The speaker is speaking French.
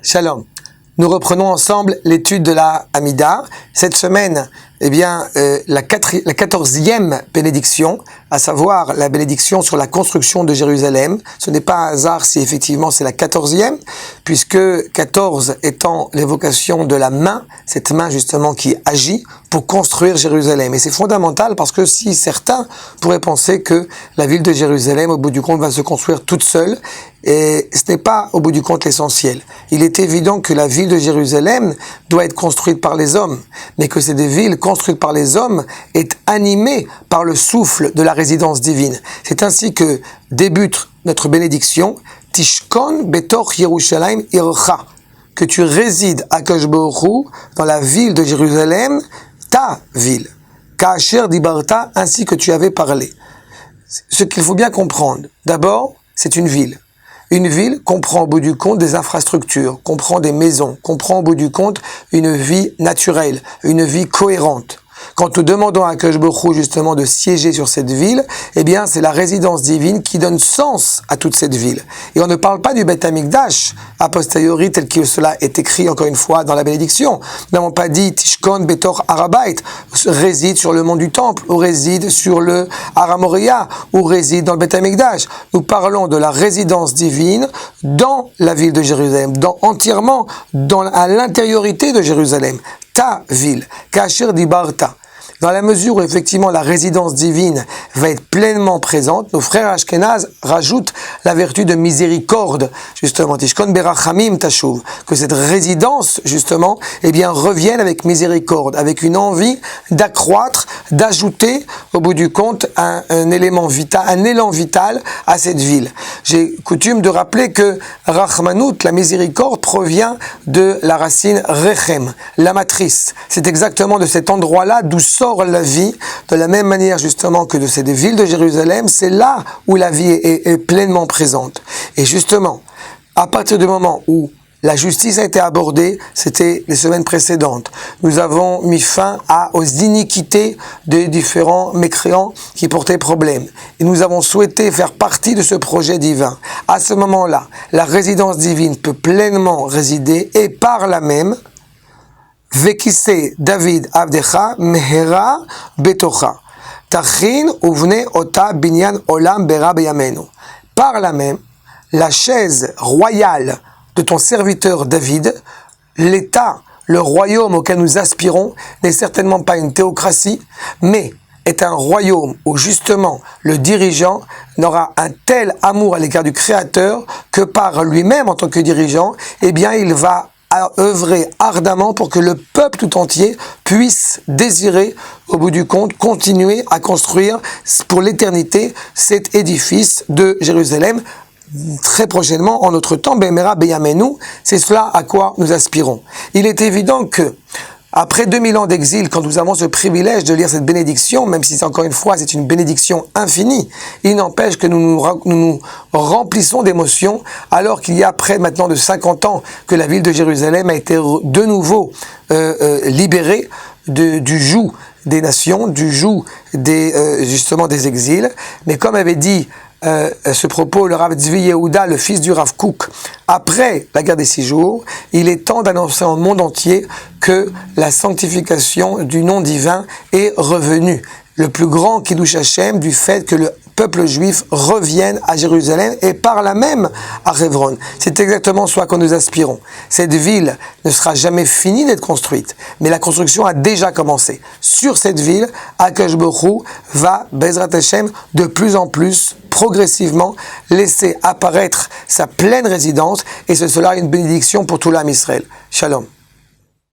Shalom. Nous reprenons ensemble l'étude de la Hamida. Cette semaine, la 14e bénédiction, à savoir la bénédiction sur la construction de Jérusalem. Ce n'est pas un hasard si effectivement c'est la 14e, puisque 14 étant l'évocation de la main, cette main justement qui agit pour construire Jérusalem. Et c'est fondamental parce que si certains pourraient penser que la ville de Jérusalem, au bout du compte, va se construire toute seule, et ce n'est pas au bout du compte l'essentiel. Il est évident que la ville de Jérusalem doit être construite par les hommes, mais que cette ville construite par les hommes est animée par le souffle de la résidence divine. C'est ainsi que débute notre bénédiction, Tishkon betor Yerushalayim ircha, que tu résides à Akadosh Baruch Hu, dans la ville de Jérusalem, ta ville, Ka'asher dibarta, ainsi que tu avais parlé. Ce qu'il faut bien comprendre, d'abord, c'est une ville. Une ville comprend au bout du compte des infrastructures, comprend des maisons, comprend au bout du compte une vie naturelle, une vie cohérente. Quand nous demandons à Akadosh Baruch Hu justement de siéger sur cette ville, c'est la résidence divine qui donne sens à toute cette ville. Et on ne parle pas du Beth Amikdash, a posteriori, tel que cela est écrit encore une fois dans la bénédiction. Nous n'avons pas dit Tishkon betor Harabait, réside sur le mont du Temple, ou réside sur le Har Hamoria, ou réside dans le Beth Amikdash. Nous parlons de la résidence divine dans la ville de Jérusalem, entièrement à l'intériorité de Jérusalem. Ta ville, Ka'asher dibarta. Dans la mesure où effectivement la résidence divine va être pleinement présente, nos frères Ashkenaz rajoutent la vertu de miséricorde, justement, Tishkon berachamim tashuv, que cette résidence, justement, revienne avec miséricorde, avec une envie d'accroître, d'ajouter, au bout du compte, un élément vital, un élan vital à cette ville. J'ai coutume de rappeler que Rachmanout, la miséricorde, provient de la racine rechem, la matrice. C'est exactement de cet endroit-là d'où sort la vie, de la même manière justement que de cette ville de Jérusalem, c'est là où la vie est pleinement présente. Et justement, à partir du moment où la justice a été abordée, c'était les semaines précédentes. Nous avons mis fin aux iniquités des différents mécréants qui portaient problème. Et nous avons souhaité faire partie de ce projet divin. À ce moment-là, la résidence divine peut pleinement résider et par là même, Vekise David Avdecha Mehera Betocha Tachin Uvne Ota Binyan Olam Bera Beyamenu. Par là même, la chaise royale de ton serviteur David, l'État, le royaume auquel nous aspirons, n'est certainement pas une théocratie, mais est un royaume où justement le dirigeant n'aura un tel amour à l'égard du Créateur que par lui-même en tant que dirigeant, il va à œuvrer ardemment pour que le peuple tout entier puisse désirer, au bout du compte, continuer à construire pour l'éternité cet édifice de Jérusalem. Très prochainement, en notre temps, Bemera Beyamenu, c'est cela à quoi nous aspirons. Il est évident que, après 2000 ans d'exil, quand nous avons ce privilège de lire cette bénédiction, même si encore une fois c'est une bénédiction infinie, il n'empêche que nous nous remplissons d'émotions, alors qu'il y a près maintenant de 50 ans que la ville de Jérusalem a été de nouveau libérée du joug des nations, du joug justement des exils. Mais comme avait dit ce propos, le Rav Tzvi Yehuda, le fils du Rav Kook, après la guerre des 6 jours, il est temps d'annoncer au monde entier que la sanctification du nom divin est revenue. Le plus grand Kiddush Hashem du fait que le peuple juif revienne à Jérusalem et par là même à Hebron. C'est exactement ce à quoi nous aspirons. Cette ville ne sera jamais finie d'être construite, mais la construction a déjà commencé. Sur cette ville, Akadosh Baruch Hu va, Bezrat Hashem, de plus en plus, progressivement, laisser apparaître sa pleine résidence, et ce sera une bénédiction pour tout l'âme Israël. Shalom.